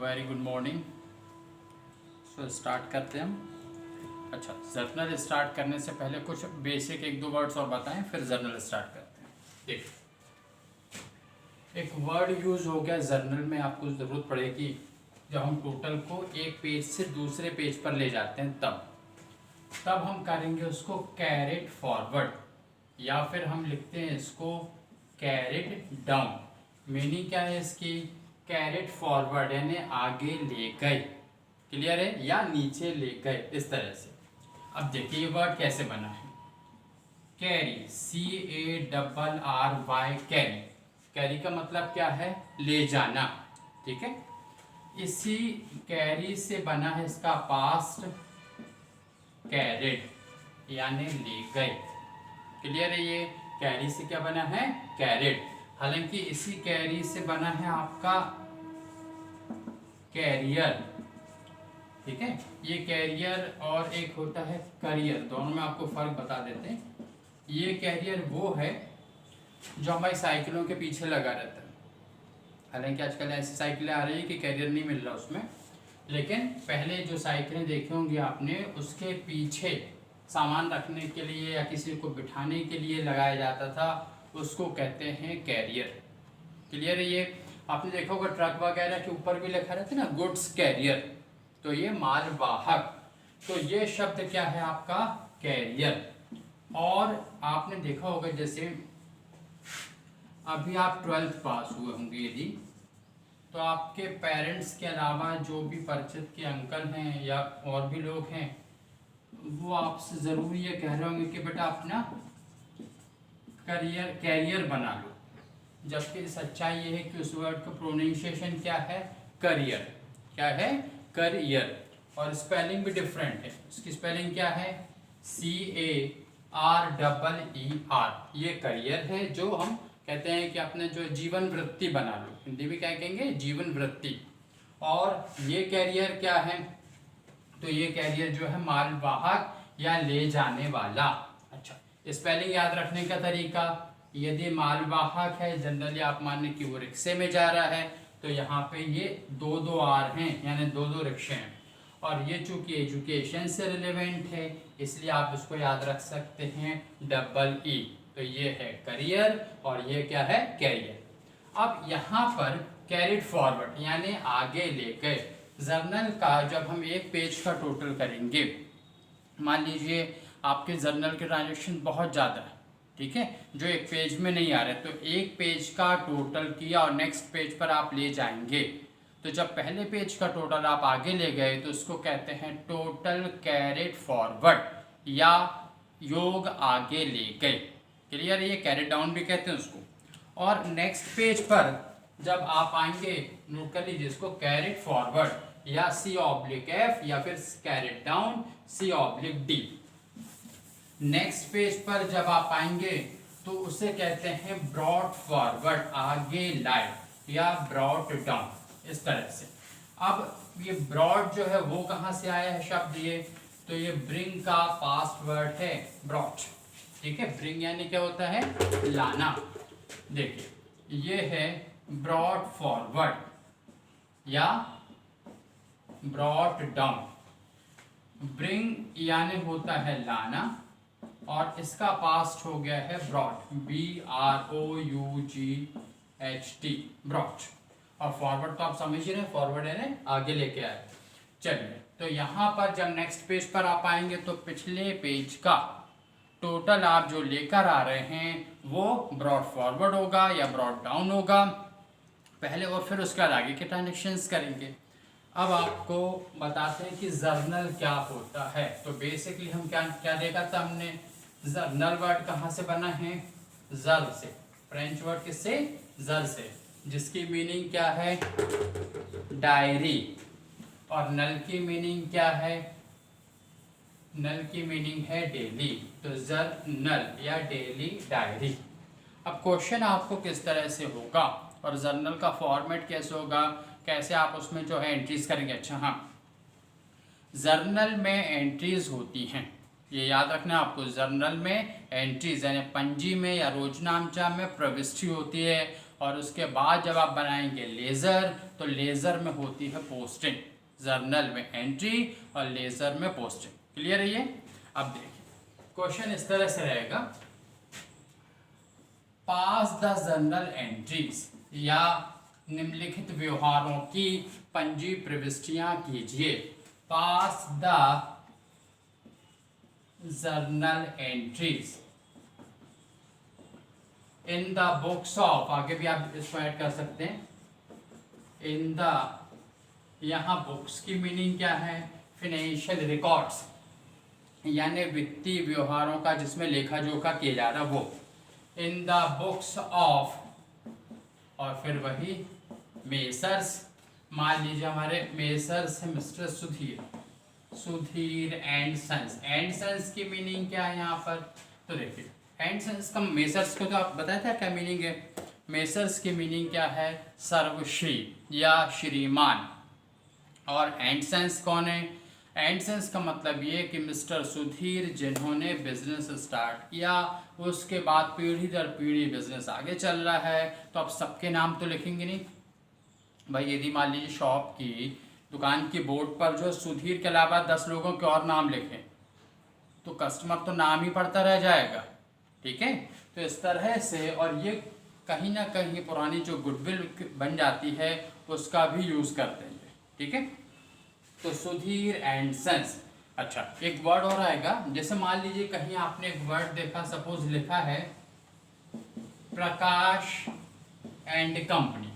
Very good morning. So start करते हैं हम। अच्छा, जर्नल स्टार्ट करने से पहले कुछ बेसिक एक दो वर्ड्स और बताएं, फिर जर्नल स्टार्ट करते हैं। देखिए, एक वर्ड यूज हो गया जर्नल में, आपको ज़रूरत पड़ेगी जब हम टोटल को एक पेज से दूसरे पेज पर ले जाते हैं तब हम करेंगे उसको कैरेट फॉरवर्ड, या फिर हम लिखते हैं इसको कैरेट डाउन। मीनिंग क्या है इसकी? कैरेट फॉरवर्ड यानी आगे ले गए, क्लियर है, या नीचे ले गए, इस तरह से। अब देखिए ये वर्ड कैसे बना है। Carry, CARRY, carry. कैरी का मतलब क्या है? ले जाना, ठीक है। इसी कैरी से बना है इसका पास्ट कैरेट, यानी ले गए, क्लियर है। ये कैरी से क्या बना है? कैरेट। हालांकि इसी कैरी से बना है आपका कैरियर, ठीक है। ये कैरियर और एक होता है करियर, दोनों में आपको फर्क बता देते हैं। ये कैरियर वो है जो हमारी साइकिलों के पीछे लगा रहता है। हालांकि आजकल ऐसी साइकिलें आ रही है कि कैरियर नहीं मिल रहा उसमें, लेकिन पहले जो साइकिलें देखी होंगी आपने, उसके पीछे सामान रखने के लिए या किसी को बिठाने के लिए लगाया जाता था, उसको कहते हैं कैरियर, क्लियर है। ये आपने देखा होगा ट्रक वगैरह के ऊपर भी लिखा रहता है ना, गुड्स कैरियर, तो ये मालवाहक। तो ये शब्द क्या है आपका? कैरियर। और आपने देखा होगा जैसे अभी आप 12th पास हुए होंगे यदि, तो आपके पेरेंट्स के अलावा जो भी परिचित के अंकल हैं या और भी लोग हैं, वो आपसे ज़रूर ये कह रहे होंगे कि बेटा अपना कैरियर बना लो, जबकि सच्चाई ये है कि उस वर्ड का प्रोनाउंसिएशन क्या है? करियर। क्या है? करियर। और स्पेलिंग भी डिफरेंट है। इसकी स्पेलिंग क्या है? CAREER। ये करियर है, जो हम कहते हैं कि अपने जो जीवन वृत्ति बना लो, हिंदी में क्या कहेंगे? जीवन वृत्ति। और ये कैरियर क्या है? तो ये कैरियर जो है मालवाहक या ले जाने वाला। अच्छा, स्पेलिंग याद रखने का तरीका, यदि मालवाहक है, जनरली आप मानिए कि वो रिक्शे में जा रहा है, तो यहाँ पे ये दो आर हैं, यानी दो रिक्शे हैं। और ये चूंकि एजुकेशन से रिलेवेंट है, इसलिए आप इसको याद रख सकते हैं EE। तो ये है करियर और ये क्या है? कैरियर। अब यहाँ पर कैरिड फॉरवर्ड यानी आगे ले गए। जर्नल का जब हम एक पेज का टोटल करेंगे, मान लीजिए आपके जर्नल के ट्रांजेक्शन बहुत ज़्यादा है, ठीक है, जो एक पेज में नहीं आ रहे, तो एक पेज का टोटल किया और नेक्स्ट पेज पर आप ले जाएंगे। तो जब पहले पेज का टोटल आप आगे ले गए तो उसको कहते हैं टोटल कैरेट फॉरवर्ड या योग आगे ले गए, क्लियर। ये कैरेट डाउन भी कहते हैं उसको। और नेक्स्ट पेज पर जब आप आएंगे, नोट कर लीजिए इसको, कैरेट फॉरवर्ड या C/F या फिर carried down C/D। Next page पर जब आप आएंगे तो उसे कहते हैं ब्रॉट फॉरवर्ड, आगे लाए, या ब्रॉट डाउन, इस तरह से। अब ये ब्रॉड जो है वो कहाँ से आया है शब्द? ये तो ये ब्रिंग का पास्ट वर्ड है, ब्रॉट, ठीक है। ब्रिंग यानी क्या होता है? लाना। देखिए ये है ब्रॉट फॉरवर्ड या ब्रॉट डाउन। ब्रिंग यानी होता है लाना, और इसका पास्ट हो गया है ब्रॉट, BROUGHT, ब्रॉट। और फॉरवर्ड तो आप समझ ही रहे, फॉरवर्ड है आगे लेके आए। चलिए, तो यहाँ पर जब नेक्स्ट पेज पर आप आएंगे तो पिछले पेज का टोटल आप जो लेकर आ रहे हैं वो ब्रॉड फॉरवर्ड होगा या ब्रॉड डाउन होगा पहले, और फिर उसके बाद आगे के ट्रांजेक्शन्स करेंगे। अब आपको बताते हैं कि जर्नल क्या होता है। तो बेसिकली हम क्या देखा था हमने? जर्नल वर्ड कहाँ से बना है? जर से। फ्रेंच वर्ड किससे? जर से, जिसकी मीनिंग क्या है? डायरी। और नल की मीनिंग क्या है? नल की मीनिंग है डेली, तो जर्नल या डेली डायरी। अब क्वेश्चन आपको किस तरह से होगा और जर्नल का फॉर्मेट कैसे होगा, कैसे आप उसमें जो है एंट्रीज करेंगे। अच्छा हाँ, जर्नल में एंट्रीज होती हैं, ये याद रखना है आपको। जर्नल में एंट्रीज यानी पंजी में या रोजनामचा में प्रविष्टि होती है, और उसके बाद जब आप बनाएंगे लेज़र, तो लेज़र में होती है पोस्टिंग, जर्नल में एंट्री और लेज़र में पोस्टिंग। क्लियर है ये? अब देखिए क्वेश्चन इस तरह से रहेगा, पास द जर्नल एंट्रीज, या निम्नलिखित व्यवहारों की पंजी प्रविष्टियां कीजिए। Pass the journal entries in the books of, आगे भी आप इसको ऐड कर सकते हैं, इन द, यहाँ बुक्स की मीनिंग क्या है? फाइनेंशियल रिकॉर्ड्स, यानी वित्तीय व्यवहारों का जिसमें लेखा जोखा किया जा रहा वो। इन द बुक्स ऑफ, और फिर वही मेसर्स, मान लीजिए हमारे मेसर्स है mister Sudhir and sons. And sons की मीनिंग क्या है यहाँ पर? तो देखिए एंड सन्स का, मेसर्स को तो आप बताया था क्या मीनिंग है? मेसर्स की मीनिंग क्या है? सर्वश्री या श्रीमान। और एंड सन्स कौन है? एंड सन्स का मतलब ये कि मिस्टर सुधीर जिन्होंने बिजनेस स्टार्ट किया, उसके बाद पीढ़ी दर पीढ़ी बिजनेस आगे चल रहा है, तो अब सबके नाम तो लिखेंगे नहीं भाई। यदि मान लीजिए शॉप की, दुकान की बोर्ड पर जो सुधीर के अलावा 10 लोगों के और नाम लिखें, तो कस्टमर तो नाम ही पढ़ता रह जाएगा। ठीक है, तो इस तरह से, और ये कहीं ना कहीं पुरानी जो गुडविल बन जाती है उसका भी यूज़ करते हैं। ठीक है, तो सुधीर एंड सन्स। अच्छा, एक वर्ड और आएगा, जैसे मान लीजिए कहीं आपने एक वर्ड देखा, सपोज लिखा है प्रकाश एंड कंपनी।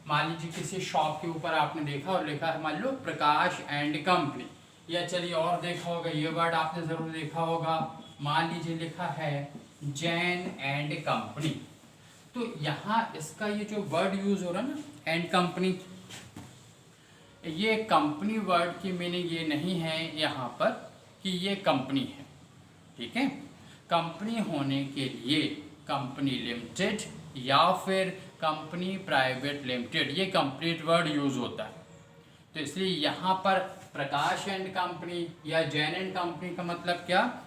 मान लीजिए किसी शॉप के ऊपर आपने देखा और लिखा है मान लो प्रकाश एंड कंपनी, या चलिए और देखा होगा, ये वर्ड आपने जरूर देखा होगा, मान लीजिए लिखा है जैन एंड कंपनी। तो यहाँ इसका ये जो वर्ड यूज हो रहा है ना, एंड कंपनी, ये कंपनी वर्ड की मीनिंग ये नहीं है यहाँ पर कि ये कंपनी है। ठीक है, कंपनी होने के लिए कंपनी लिमिटेड या फिर कंपनी प्राइवेट लिमिटेड, ये कंप्लीट वर्ड यूज होता है। तो इसलिए यहाँ पर प्रकाश एंड कंपनी या जैन एंड कंपनी का मतलब क्या?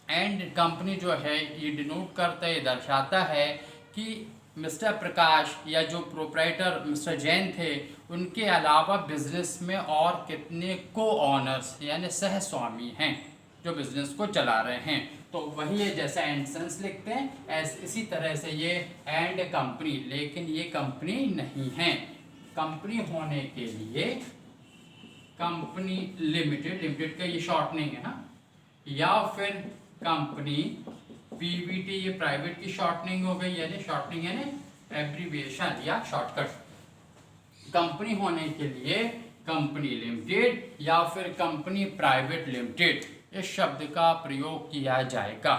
एंड कंपनी जो है ये डिनोट करता है, दर्शाता है कि मिस्टर प्रकाश या जो प्रोप्राइटर मिस्टर जैन थे, उनके अलावा बिजनेस में और कितने को ऑनर्स यानी सह स्वामी हैं जो बिजनेस को चला रहे हैं। तो वही है, जैसा एंड सन्स लिखते हैं इसी तरह से ये एंड कंपनी, लेकिन ये कंपनी नहीं है। कंपनी होने के लिए कंपनी लिमिटेड, लिमिटेड का ये शॉर्टनिंग है ना, या फिर कंपनी पीवीटी, ये प्राइवेट की शॉर्टनिंग हो गई, यानी शॉर्टनिंग यानी एब्रीविएशन या शॉर्टकट। कंपनी होने के लिए कंपनी लिमिटेड या फिर कंपनी प्राइवेट लिमिटेड इस शब्द का प्रयोग किया जाएगा।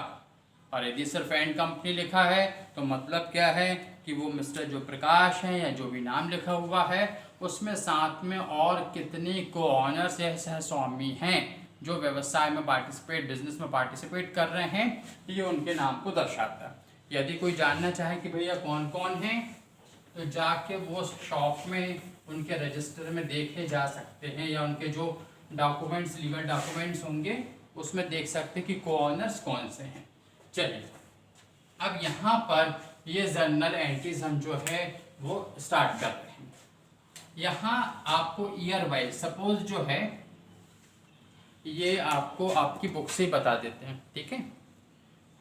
और यदि सिर्फ एंड कंपनी लिखा है तो मतलब क्या है कि वो मिस्टर जो प्रकाश हैं या जो भी नाम लिखा हुआ है उसमें साथ में और कितने को ऑनर्स या सहस्वामी हैं जो व्यवसाय में पार्टिसिपेट, बिजनेस में पार्टिसिपेट कर रहे हैं, ये उनके नाम को दर्शाता है। यदि कोई जानना चाहे कि भैया कौन कौन हैं, तो जाके वो शॉप में उनके रजिस्टर में देखे जा सकते हैं, या उनके जो डॉक्यूमेंट्स, लीगल डॉक्यूमेंट्स होंगे उसमें देख सकते हैं कि को ऑनर्स कौन से हैं। चलिए अब यहाँ पर ये जर्नल एंट्रीज हम जो है वो स्टार्ट कर रहे हैं। यहाँ आपको ईयर वाइज, सपोज जो है ये आपको आपकी बुक से ही बता देते हैं। ठीक है,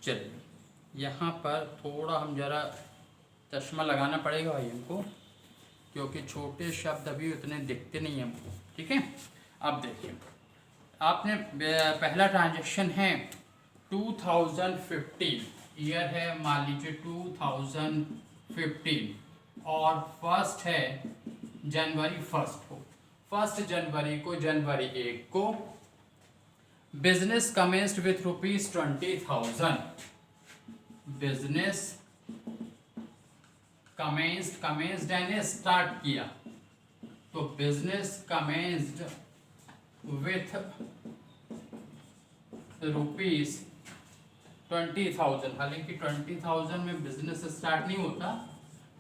चलिए यहाँ पर थोड़ा हम जरा चश्मा लगाना पड़ेगा भाई हमको, क्योंकि छोटे शब्द अभी उतने दिखते नहीं हमको। ठीक है, अब देखिए आपने पहला ट्रांजैक्शन है 2015, ईयर है मान लीजिए 2015, और फर्स्ट है जनवरी 1 जनवरी को, जनवरी 1 को business commenced with ₹20,000। Business commenced यानी स्टार्ट किया, तो बिजनेस कमेंस्ड विथ ₹20,000। हालांकि 20,000 में बिजनेस स्टार्ट नहीं होता,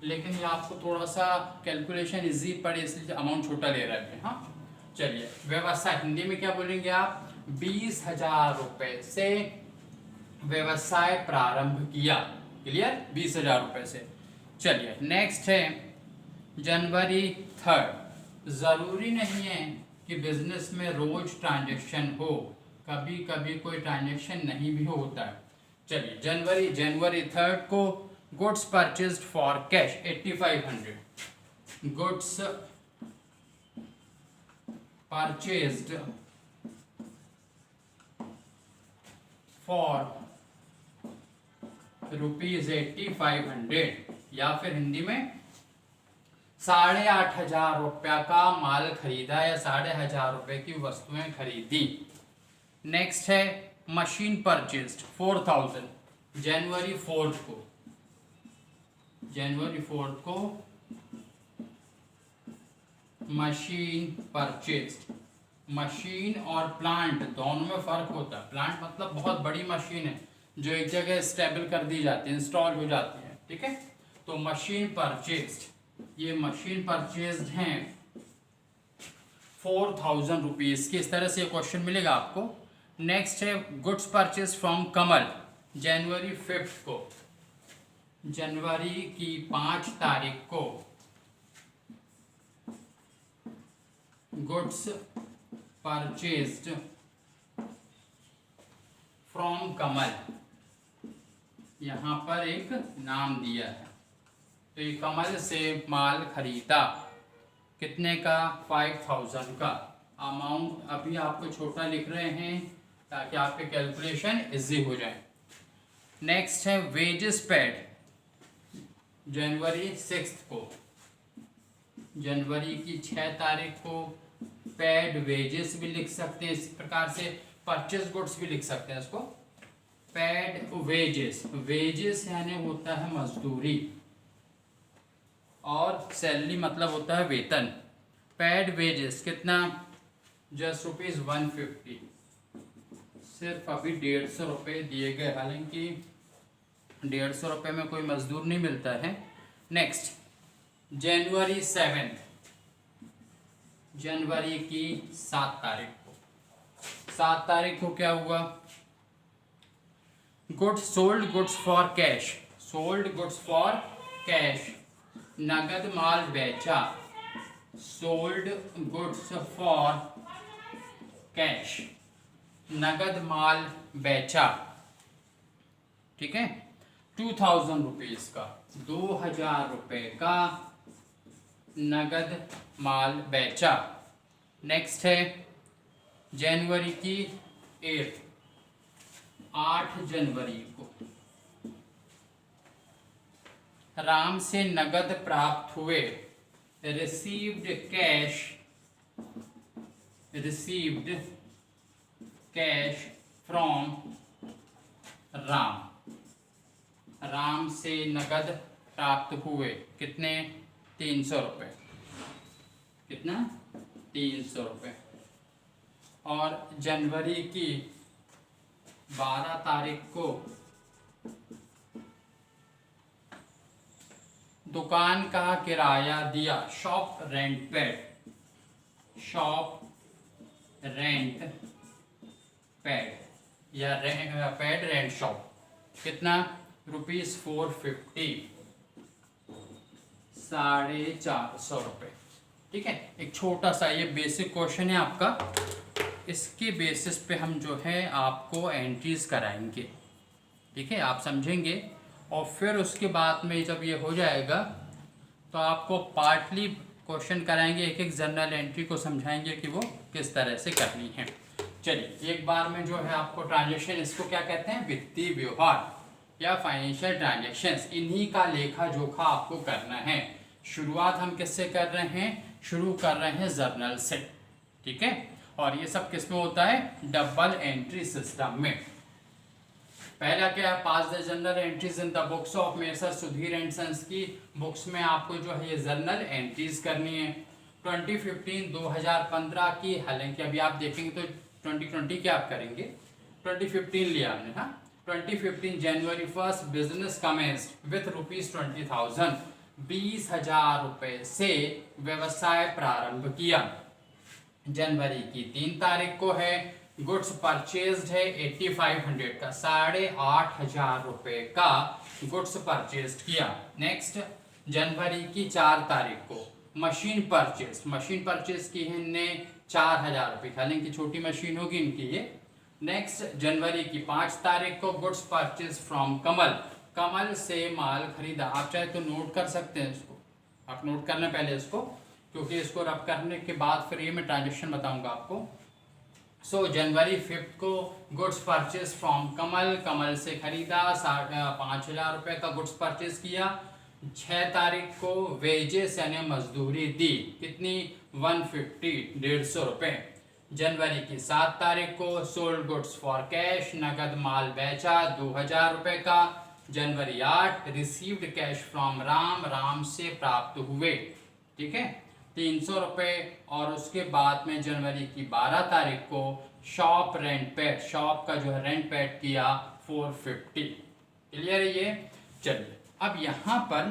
लेकिन ये आपको थोड़ा सा कैलकुलेशन इजी पड़े इसलिए अमाउंट छोटा ले रहे हैं। हाँ चलिए, व्यवसाय हिंदी में क्या बोलेंगे आप? 20,000 रुपए से व्यवसाय प्रारंभ किया। क्लियर? 20,000 रुपए से चलिए नेक्स्ट है जनवरी 3। ज़रूरी नहीं है कि बिजनेस में रोज ट्रांजेक्शन हो, कभी कभी कोई ट्रांजेक्शन नहीं भी होता है। चलिए जनवरी 3 को goods purchased for cash 8500, goods purchased for ₹8500, या फिर हिंदी में 8,500 रुपया का माल खरीदा या 8,500 रुपए की वस्तुएं खरीदी। नेक्स्ट है मशीन परचेस्ड 4000, जनवरी 4 को मशीन परचेस्ड। मशीन और प्लांट दोनों में फर्क होता है। प्लांट मतलब बहुत बड़ी मशीन है जो एक जगह स्टेबल कर दी जाती है, इंस्टॉल हो जाती है, ठीक है। तो मशीन परचेस्ड, ये मशीन परचेस्ड हैं 4000 रुपीज की। इस तरह से क्वेश्चन मिलेगा आपको। नेक्स्ट है गुड्स परचेज फ्रॉम कमल, जनवरी 5 को, जनवरी की 5 तारीख को गुड्स परचेज्ड फ्रॉम कमल, यहां पर एक नाम दिया है। तो ये कमल से माल खरीदा, कितने का? 5000 का। अमाउंट अभी आपको छोटा लिख रहे हैं ताकि आपके कैलकुलेशन इजी हो जाए। नेक्स्ट है वेजेस पेड, जनवरी 6 को, जनवरी की 6 तारीख को पेड वेजेस भी लिख सकते हैं, इस प्रकार से परचेज गुड्स भी लिख सकते हैं इसको। पेड वेजेस, वेजेस यानी होता है मजदूरी और सैलरी मतलब होता है वेतन। पेड वेजेस कितना? जस्ट ₹150, सिर्फ अभी 150 रुपये दिए गए, हालांकि 150 रुपये में कोई मजदूर नहीं मिलता है। नेक्स्ट जनवरी 7, जनवरी की 7 तारीख को, 7 तारीख को क्या हुआ? Goods sold goods for cash, sold goods for cash, नगद माल बेचा, सोल्ड गुड्स फॉर कैश, नगद माल बेचा, ठीक है। 2000 रुपीज का, 2000 रुपये का नगद माल बेचा। नेक्स्ट है जनवरी की 8 जनवरी को राम से नगद प्राप्त हुए, received cash from Ram, Ram से नगद प्राप्त हुए, कितने? 300 रुपये, कितना? 300 रुपये। और जनवरी की 12 तारीख को दुकान का किराया दिया, shop rent paid, shop rent paid या पेड रेंट शॉप, कितना? ₹450, 450 रुपये, ठीक है। एक छोटा सा ये बेसिक क्वेश्चन है आपका, इसके बेसिस पे हम जो है आपको एंट्रीज कराएंगे, ठीक है, आप समझेंगे। और फिर उसके बाद में जब ये हो जाएगा तो आपको पार्टली क्वेश्चन कराएंगे, एक एक जर्नल एंट्री को समझाएंगे कि वो किस तरह से करनी है। चलिए एक बार में जो है आपको ट्रांजेक्शन, इसको क्या कहते हैं? वित्तीय व्यवहार या फाइनेंशियल ट्रांजेक्शन्स, इन्हीं का लेखा जोखा आपको करना है। शुरुआत हम किससे कर रहे हैं? शुरू कर रहे हैं जर्नल से, ठीक है। और ये सब किस में होता है? डबल एंट्री सिस्टम में। पहला क्या है? Pass the journal entries in the books of messrs Sudhir and sons की बुक्स में आपको जो है ये जर्नल एंट्रीज करनी है। 2015 की, हालांकि अभी आप देखेंगे तो 2020 क्या आप करेंगे, 2015 लिया हमने, हाँ। 2015 जनवरी 1 बिजनेस कमेंस्ड विथ ₹20,000, 20,000 रुपये से व्यवसाय प्रारंभ किया। जनवरी की 3 तारीख को है गुड्स परचेज्ड है 8500 का, 8,500 रुपये का गुड्स परचेज्ड किया। नेक्स्ट जनवरी की 4 तारीख को मशीन परचेस की है इनने 4,000 रुपये, हालांकि छोटी मशीन होगी इनकी ये। नेक्स्ट जनवरी की 5 तारीख को गुड्स परचेस फ्रॉम कमल से माल खरीदा। आप चाहे तो नोट कर सकते हैं इसको, आप नोट करना पहले इसको, क्योंकि इसको रब करने के बाद फिर ये मैं ट्रांजेक्शन बताऊंगा आपको। सो जनवरी 5 को गुड्स परचेस फ्रॉम कमल से खरीदा, 5,000 रुपये का गुड्स परचेस किया। 6 तारीख को वेजेस यानी मजदूरी दी, कितनी 150 150 रुपये। जनवरी की 7 तारीख को सोल्ड गुड्स फॉर कैश, नगद माल बेचा 2,000 रुपये का। जनवरी 8 रिसीव्ड कैश फ्रॉम राम से प्राप्त हुए, ठीक है 300 रुपये। और उसके बाद में जनवरी की 12 तारीख को शॉप का जो है रेंट पेड किया 450। क्लियर है ये। चलिए अब यहाँ पर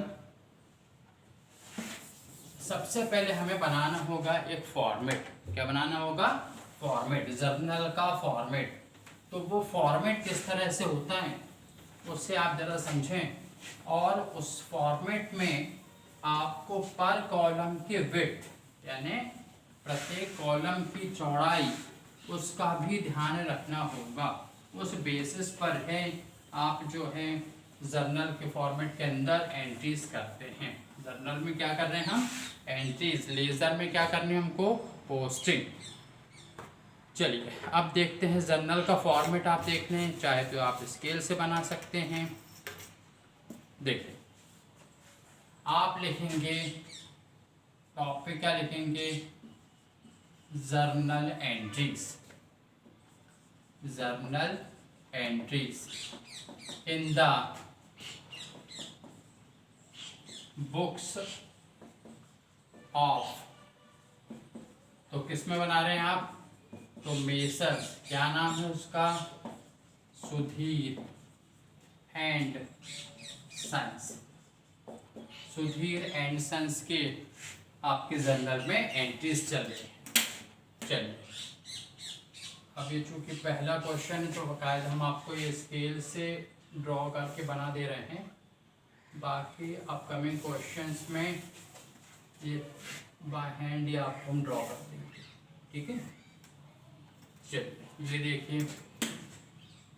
सबसे पहले हमें बनाना होगा एक फॉर्मेट। क्या बनाना होगा? फॉर्मेट, जर्नल का फॉर्मेट। तो वो फॉर्मेट किस तरह से होता है उससे आप जरा समझें, और उस फॉर्मेट में आपको पर कॉलम की विड्थ यानी प्रत्येक कॉलम की चौड़ाई उसका भी ध्यान रखना होगा। उस बेसिस पर है आप जो है जर्नल के फॉर्मेट के अंदर एंट्रीज करते हैं। जर्नल में क्या कर रहे हैं हम? एंट्रीज। लेजर में क्या करनी है हमको? पोस्टिंग। चलिए अब देखते हैं जर्नल का फॉर्मेट। आप देख लें, चाहे तो आप स्केल से बना सकते हैं। देखिए आप लिखेंगे टॉपिक, क्या लिखेंगे? Journal entries in the books of. तो किस में बना रहे हैं आप? तो मेसर, क्या नाम है उसका? सुधीर एंड सन्स के आपके जर्नल में एंट्रीज चल रही है। चलिए अब ये चूंकि पहला क्वेश्चन है तो बाकायदा हम आपको ये स्केल से ड्रॉ करके बना दे रहे हैं। बाकी अपकमिंग क्वेश्चंस में ये बाय हैंड या आपको हम ड्रॉ कर देंगे, ठीक है। चलिए ये देखिए,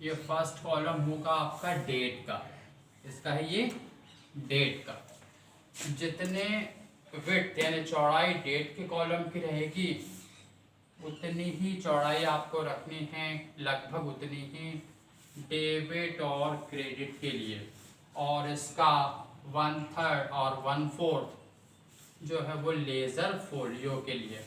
ये फर्स्ट कॉलम होगा आपका डेट का, इसका है ये डेट का। जितने विड्थ यानी चौड़ाई डेट के कॉलम की रहेगी उतनी ही चौड़ाई आपको रखनी है, लगभग उतनी ही डेबिट और क्रेडिट के लिए। और इसका 1/3 और 1/4 जो है वो लेज़र फोलियो के लिए।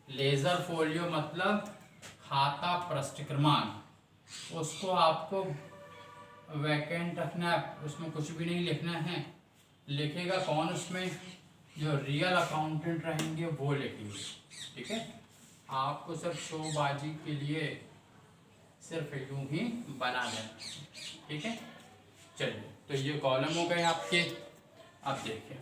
लेज़र फोलियो मतलब खाता पृष्ठ क्रमांक, उसको आपको वैकेंट रखना है, उसमें कुछ भी नहीं लिखना है। लिखेगा कौन उसमें? जो रियल अकाउंटेंट रहेंगे वो लिखेंगे, ठीक है। आपको सिर्फ शोबाजी के लिए सिर्फ यूं ही बना देना, ठीक है। चलिए तो ये कॉलम हो गए आपके। अब देखिए